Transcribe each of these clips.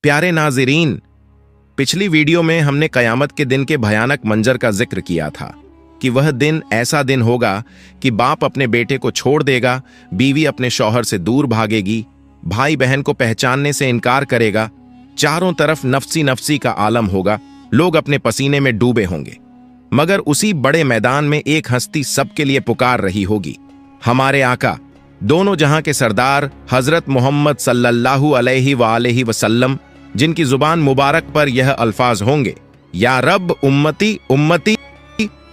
प्यारे नाज़रीन, पिछली वीडियो में हमने कयामत के दिन के भयानक मंजर का जिक्र किया था कि वह दिन ऐसा दिन होगा कि बाप अपने बेटे को छोड़ देगा, बीवी अपने शौहर से दूर भागेगी, भाई बहन को पहचानने से इनकार करेगा, चारों तरफ नफसी नफसी का आलम होगा, लोग अपने पसीने में डूबे होंगे। मगर उसी बड़े मैदान में एक हस्ती सबके लिए पुकार रही होगी, हमारे आका, दोनों जहां के सरदार हजरत मोहम्मद सल्लल्लाहु अलैहि वसल्लम, जिनकी जुबान मुबारक पर यह अल्फाज होंगे, या रब उम्मती उम्मती,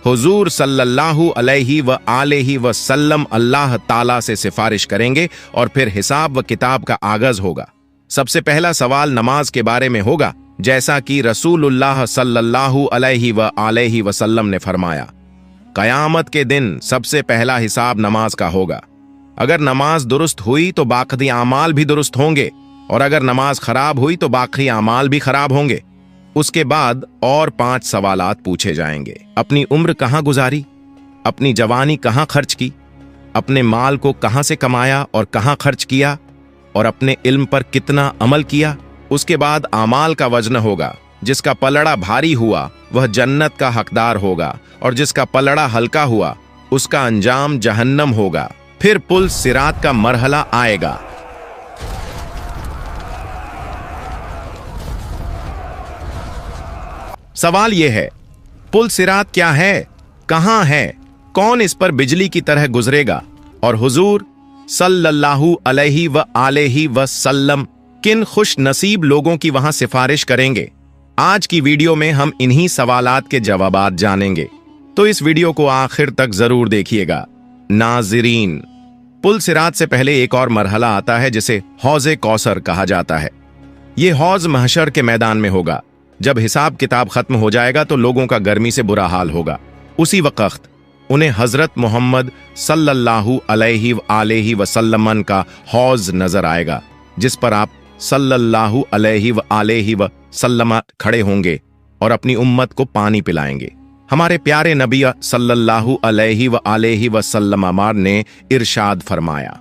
हुजूर सल्लल्लाहु अलैहि वसल्लम अल्लाह ताला से सिफारिश करेंगे और फिर हिसाब व किताब का आगाज होगा। सबसे पहला सवाल नमाज के बारे में होगा, जैसा कि रसूलुल्लाह सल्लल्लाहु अलैहि वसल्लम ने फरमाया, कयामत के दिन सबसे पहला हिसाब नमाज का होगा। अगर नमाज दुरुस्त हुई तो बाकी आमाल भी दुरुस्त होंगे, और अगर नमाज खराब हुई तो बाकी आमाल भी खराब होंगे। उसके बाद और 5 सवालात पूछे जाएंगे। अपनी उम्र कहाँ गुजारी, अपनी जवानी कहाँ खर्च की, अपने माल को कहाँ से कमाया और कहाँ खर्च किया, और अपने इल्म पर कितना अमल किया। उसके बाद आमाल का वजन होगा, जिसका पलड़ा भारी हुआ वह जन्नत का हकदार होगा, और जिसका पलड़ा हल्का हुआ उसका अंजाम जहन्नम होगा। फिर पुल सिरात का मरहला आएगा। सवाल यह है, पुल सिरात क्या है, कहां है, कौन इस पर बिजली की तरह गुजरेगा, और हुजूर सल्लल्लाहु अलैहि वसल्लम किन खुश नसीब लोगों की वहां सिफारिश करेंगे। आज की वीडियो में हम इन्हीं सवालात के जवाबात जानेंगे, तो इस वीडियो को आखिर तक जरूर देखिएगा। नाज़रीन, पुल सिरात से पहले एक और मरहला आता है जिसे हौज़े कौसर कहा जाता है। यह हौज महशर के मैदान में होगा। जब हिसाब किताब खत्म हो जाएगा तो लोगों का गर्मी से बुरा हाल होगा। उसी वक्त उन्हें हजरत मोहम्मद सल्लल्लाहु अलैहि वसल्लम का हौज नजर आएगा, जिस पर आप सल्लल्लाहु अलैहि वसल्लम खड़े होंगे और अपनी उम्मत को पानी पिलाएंगे। हमारे प्यारे नबी सल्लल्लाहु अलैहि वसल्लम ने इरशाद फरमाया,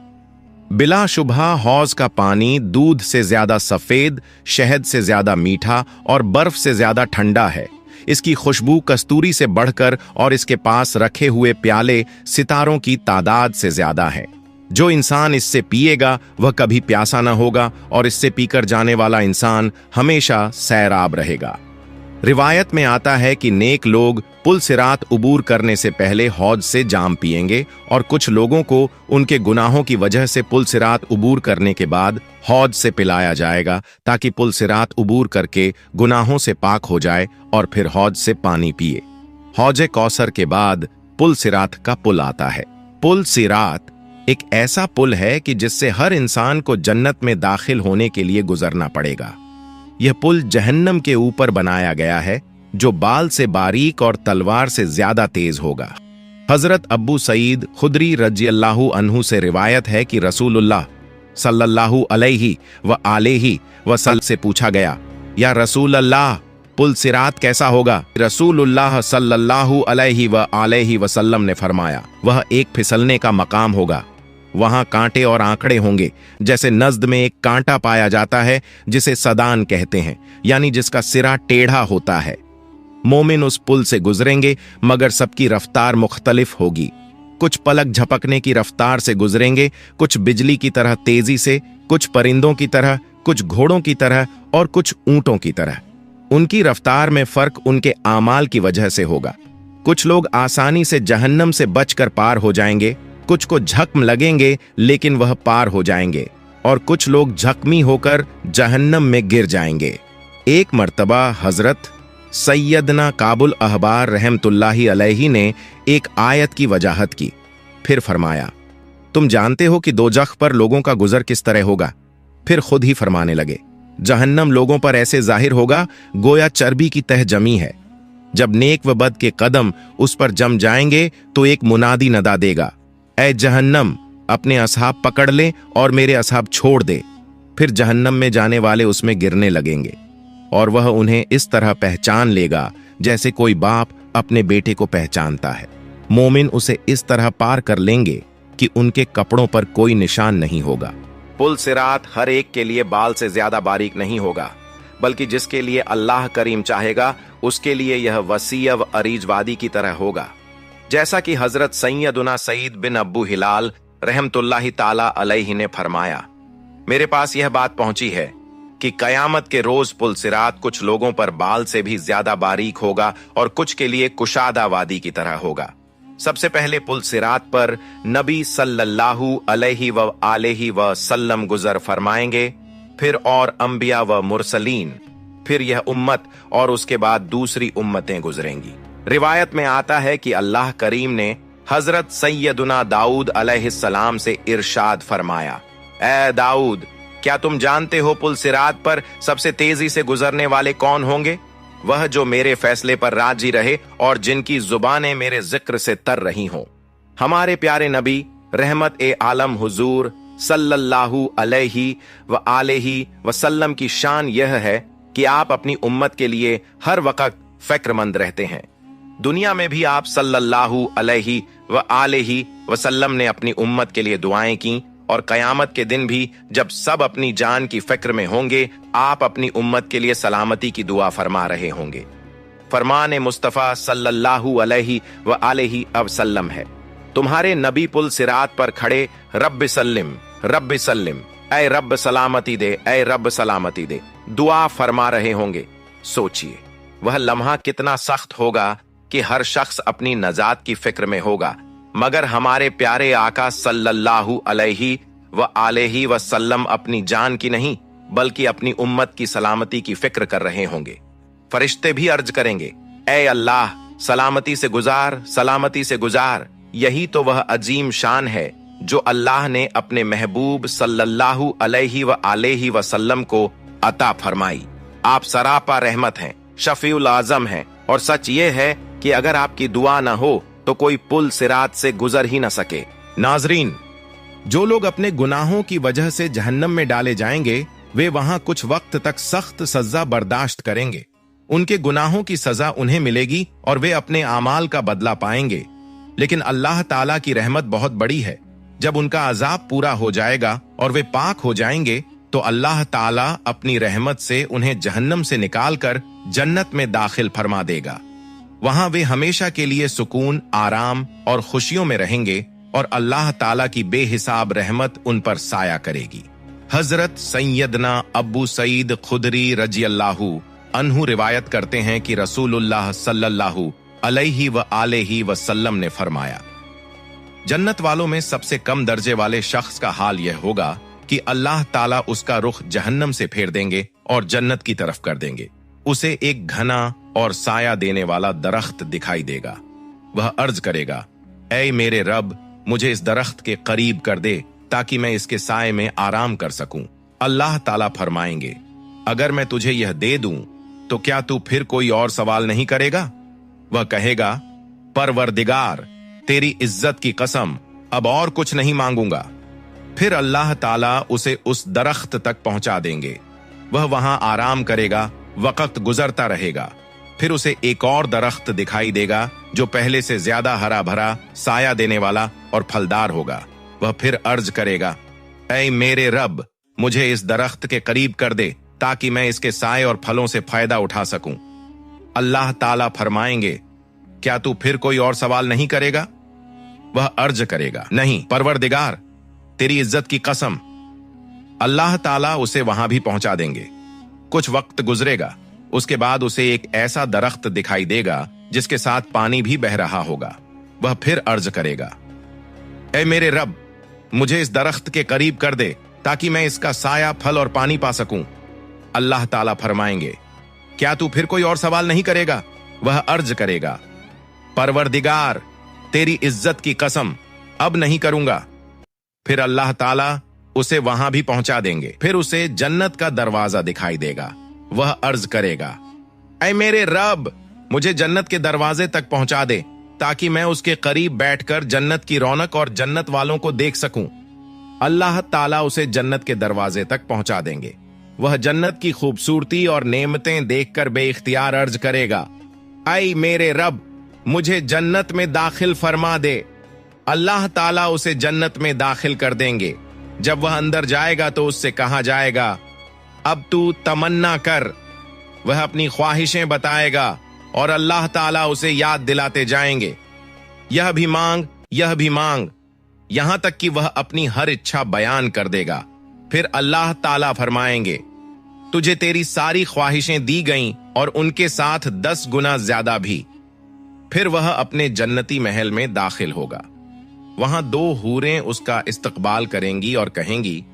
बिला शुबहा हौज का पानी दूध से ज्यादा सफेद, शहद से ज्यादा मीठा और बर्फ से ज्यादा ठंडा है। इसकी खुशबू कस्तूरी से बढ़कर और इसके पास रखे हुए प्याले सितारों की तादाद से ज्यादा है। जो इंसान इससे पिएगा वह कभी प्यासा न होगा, और इससे पीकर जाने वाला इंसान हमेशा सैराब रहेगा। रिवायत में आता है कि नेक लोग पुल सिरात उबूर करने से पहले हौज से जाम पिएंगे, और कुछ लोगों को उनके गुनाहों की वजह से पुल सिरात उबूर करने के बाद हौज से पिलाया जाएगा, ताकि पुल सिरात उबूर करके गुनाहों से पाक हो जाए और फिर हौज से पानी पिए। हौज कौसर के बाद पुल सिरात का पुल आता है। पुल सिरात एक ऐसा पुल है कि जिससे हर इंसान को जन्नत में दाखिल होने के लिए गुजरना पड़ेगा। यह पुल जहन्नम के ऊपर बनाया गया है, जो बाल से बारीक और तलवार से ज्यादा तेज होगा। हजरत अब्बू सईद खुदरी रज़ियल्लाहु अन्हु से रिवायत है कि रसूलुल्लाह सल्लल्लाहु अलैहि वसल्लम से पूछा गया, या रसूल अल्लाह, पुल सिरात कैसा होगा। रसूलुल्लाह सल्लल्लाहु अलैहि वसल्लम ने फरमाया, वह एक फिसलने का मकाम होगा। वहां कांटे और आंकड़े होंगे, जैसे नज्द में एक कांटा पाया जाता है जिसे सदान कहते हैं, यानी जिसका सिरा टेढ़ा होता है। मोमिन उस पुल से गुजरेंगे, मगर सबकी रफ्तार मुख्तलिफ होगी। कुछ पलक झपकने की रफ्तार से गुजरेंगे, कुछ बिजली की तरह तेजी से, कुछ परिंदों की तरह, कुछ घोड़ों की तरह और कुछ ऊंटों की तरह। उनकी रफ्तार में फर्क उनके आमाल की वजह से होगा। कुछ लोग आसानी से जहन्नम से बचकर पार हो जाएंगे, कुछ को झक्म लगेंगे लेकिन वह पार हो जाएंगे, और कुछ लोग जख्मी होकर जहन्नम में गिर जाएंगे। एक मर्तबा हजरत सैयदना काबुल अहबार रहमतुल्लाहि अलैहि ने एक आयत की वजाहत की। फिर फरमाया, तुम जानते हो कि दोजख पर लोगों का गुजर किस तरह होगा। फिर खुद ही फरमाने लगे, जहन्नम लोगों पर ऐसे जाहिर होगा गोया चर्बी की तह जमी है। जब नेक व बद के कदम उस पर जम जाएंगे तो एक मुनादी नदा देगा, ऐ जहन्नम, अपने असहाब पकड़ ले और मेरे असहाब छोड़ दे। फिर जहन्नम में जाने वाले उसमें गिरने लगेंगे, और वह उन्हें इस तरह पहचान लेगा जैसे कोई बाप अपने बेटे को पहचानता है। मोमिन उसे इस तरह पार कर लेंगे कि उनके कपड़ों पर कोई निशान नहीं होगा। पुल सिरात हर एक के लिए बाल से ज्यादा बारीक नहीं होगा। बल्कि जिसके लिए अल्लाह करीम चाहेगा उसके लिए यह वसी व अरीज वादी की तरह होगा। जैसा कि हजरत सैयदुना सईद बिन अब्बू हिलाल रहमतुल्लाहि ताला अलैहि ने फरमाया, मेरे पास यह बात पहुंची है कि कयामत के रोज पुल सिरात कुछ लोगों पर बाल से भी ज्यादा बारीक होगा और कुछ के लिए कुशादा वादी की तरह होगा। सबसे पहले पुल सिरात पर नबी सल्लल्लाहु अलैहि व आलिहि व सल्लम गुजर फरमाएंगे, फिर और अंबिया व मुरसलीन, फिर यह उम्मत और उसके बाद दूसरी उम्मतें गुजरेंगी। रिवायत में आता है कि अल्लाह करीम ने हजरत सैयदुना दाऊद अलैहिस्सलाम से इरशाद फरमाया, ए दाऊद, क्या तुम जानते हो पुल सिरात पर सबसे तेजी से गुजरने वाले कौन होंगे? वह जो मेरे फैसले पर राजी रहे और जिनकी जुबानें मेरे जिक्र से तर रही हों। हमारे प्यारे नबी रहमत ए आलम हुजूर सल्लल्लाहु अलैहि व आलिहि वसल्लम की शान यह है कि आप अपनी उम्मत के लिए हर वक्त फिक्रमंद रहते हैं। दुनिया में भी आप सल्लल्लाहु अलैहि व आलिहि वसल्लम ने अपनी उम्मत के लिए दुआएं की और कयामत के दिन भी जब सब अपनी जान की फिक्र में होंगे, आप अपनी उम्मत के लिए सलामती की दुआ फरमा रहे होंगे। फरमान मुस्तफा सल्लल्लाहु अलैहि व आलिहि वसल्लम है, तुम्हारे नबी पुल सिरात पर खड़े रब्ब सल्लिम ऐ रब्ब सलामती दे, ऐ रब्ब सलामती दे दुआ फरमा रहे होंगे। सोचिए वह लम्हा कितना सख्त होगा कि हर शख्स अपनी नजात की फिक्र में होगा, मगर हमारे प्यारे आका सल्लल्लाहु अलैहि व आलिहि वसल्लम अपनी जान की नहीं बल्कि अपनी उम्मत की सलामती की फिक्र कर रहे होंगे। फरिश्ते भी अर्ज करेंगे, ऐ अल्लाह सलामती से गुजार, सलामती से गुजार। यही तो वह अजीम शान है जो अल्लाह ने अपने महबूब सल्लल्लाहु अलैहि व आलिहि वसल्लम को अता फरमाई। आप सरापा रहमत हैं, शफीउल आजम हैं, और सच ये है कि अगर आपकी दुआ न हो तो कोई पुल सिरात से गुजर ही न सके। नाजरीन, जो लोग अपने गुनाहों की वजह से जहन्नम में डाले जाएंगे, वे वहां कुछ वक्त तक सख्त सजा बर्दाश्त करेंगे। उनके गुनाहों की सजा उन्हें मिलेगी और वे अपने आमाल का बदला पाएंगे। लेकिन अल्लाह ताला की रहमत बहुत बड़ी है। जब उनका अजाब पूरा हो जाएगा और वे पाक हो जाएंगे तो अल्लाह ताला अपनी रहमत से उन्हें जहन्नम से निकालकर जन्नत में दाखिल फरमा देगा। वहां वे हमेशा के लिए सुकून, आराम और खुशियों में रहेंगे और अल्लाह ताला की बेहिसाब रहमत उन पर साया करेगी। हजरत सैयदना अबू सईद खुदरी रज़ियल्लाहु अन्हु रिवायत करते हैं कि रसूलुल्लाह सल्लल्लाहु अलैहि व आलिहि वसल्लम ने फरमाया, जन्नत वालों में सबसे कम दर्जे वाले शख्स का हाल यह होगा कि अल्लाह ताला उसका रुख जहन्नम से फेर देंगे और जन्नत की तरफ कर देंगे। उसे एक घना और साया देने वाला दरख्त दिखाई देगा। वह अर्ज करेगा, ऐ मेरे रब, मुझे इस दरख्त के करीब कर दे ताकि मैं इसके साए में आराम कर सकूं। अल्लाह ताला फरमाएंगे, अगर मैं तुझे यह दे दूं तो क्या तू फिर कोई और सवाल नहीं करेगा? वह कहेगा, परवरदिगार, तेरी इज्जत की कसम, अब और कुछ नहीं मांगूंगा। फिर अल्लाह ताला उसे उस दरख्त तक पहुंचा देंगे। वह वहां आराम करेगा, वक्त गुजरता रहेगा। फिर उसे एक और दरख्त दिखाई देगा जो पहले से ज्यादा हरा भरा, साया देने वाला और फलदार होगा। वह फिर अर्ज करेगा, ऐ मेरे रब, मुझे इस दरख्त के करीब कर दे ताकि मैं इसके साए और फलों से फायदा उठा सकूं। अल्लाह ताला फरमाएंगे, क्या तू फिर कोई और सवाल नहीं करेगा? वह अर्ज करेगा, नहीं परवरदिगार, तेरी इज्जत की कसम। अल्लाह ताला उसे वहां भी पहुंचा देंगे। कुछ वक्त गुजरेगा, उसके बाद उसे एक ऐसा दरख्त दिखाई देगा जिसके साथ पानी भी बह रहा होगा। वह फिर अर्ज करेगा, ऐ मेरे रब, मुझे इस दरख्त के करीब कर दे ताकि मैं इसका साया, फल और पानी पा सकूं। अल्लाह ताला फरमाएंगे, क्या तू फिर कोई और सवाल नहीं करेगा? वह अर्ज करेगा, परवरदिगार, तेरी इज्जत की कसम, अब नहीं करूंगा। फिर अल्लाह ताला उसे वहां भी पहुंचा देंगे। फिर उसे जन्नत का दरवाजा दिखाई देगा। वह अर्ज करेगा, ऐ मेरे रब, मुझे जन्नत के दरवाजे तक पहुंचा दे ताकि मैं उसके करीब बैठकर जन्नत की रौनक और जन्नत वालों को देख सकूं। अल्लाह ताला उसे जन्नत के दरवाजे तक पहुंचा देंगे। वह जन्नत की खूबसूरती और नेमतें देखकर बेइख्तियार अर्ज करेगा, ऐ मेरे रब, मुझे जन्नत में दाखिल फरमा दे। अल्लाह ताला उसे जन्नत में दाखिल कर देंगे। जब वह अंदर जाएगा तो उससे कहा जाएगा, अब तू तमन्ना कर वह अपनी ख्वाहिशें बताएगा और अल्लाह ताला उसे याद दिलाते जाएंगे, यह भी मांग, यहां तक कि वह अपनी हर इच्छा बयान कर देगा। फिर अल्लाह ताला फरमाएंगे, तुझे तेरी सारी ख्वाहिशें दी गईं और उनके साथ 10 गुना ज्यादा भी। फिर वह अपने जन्नती महल में दाखिल होगा। वहां 2 हूरें उसका इस्तकबाल करेंगी और कहेंगी,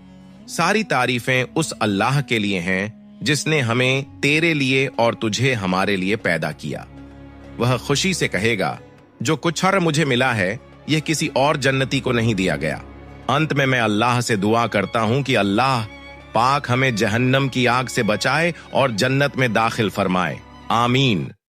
सारी तारीफें उस अल्लाह के लिए हैं जिसने हमें तेरे लिए और तुझे हमारे लिए पैदा किया। वह खुशी से कहेगा, जो कुछ और मुझे मिला है यह किसी और जन्नती को नहीं दिया गया। अंत में मैं अल्लाह से दुआ करता हूं कि अल्लाह पाक हमें जहन्नम की आग से बचाए और जन्नत में दाखिल फरमाए। आमीन।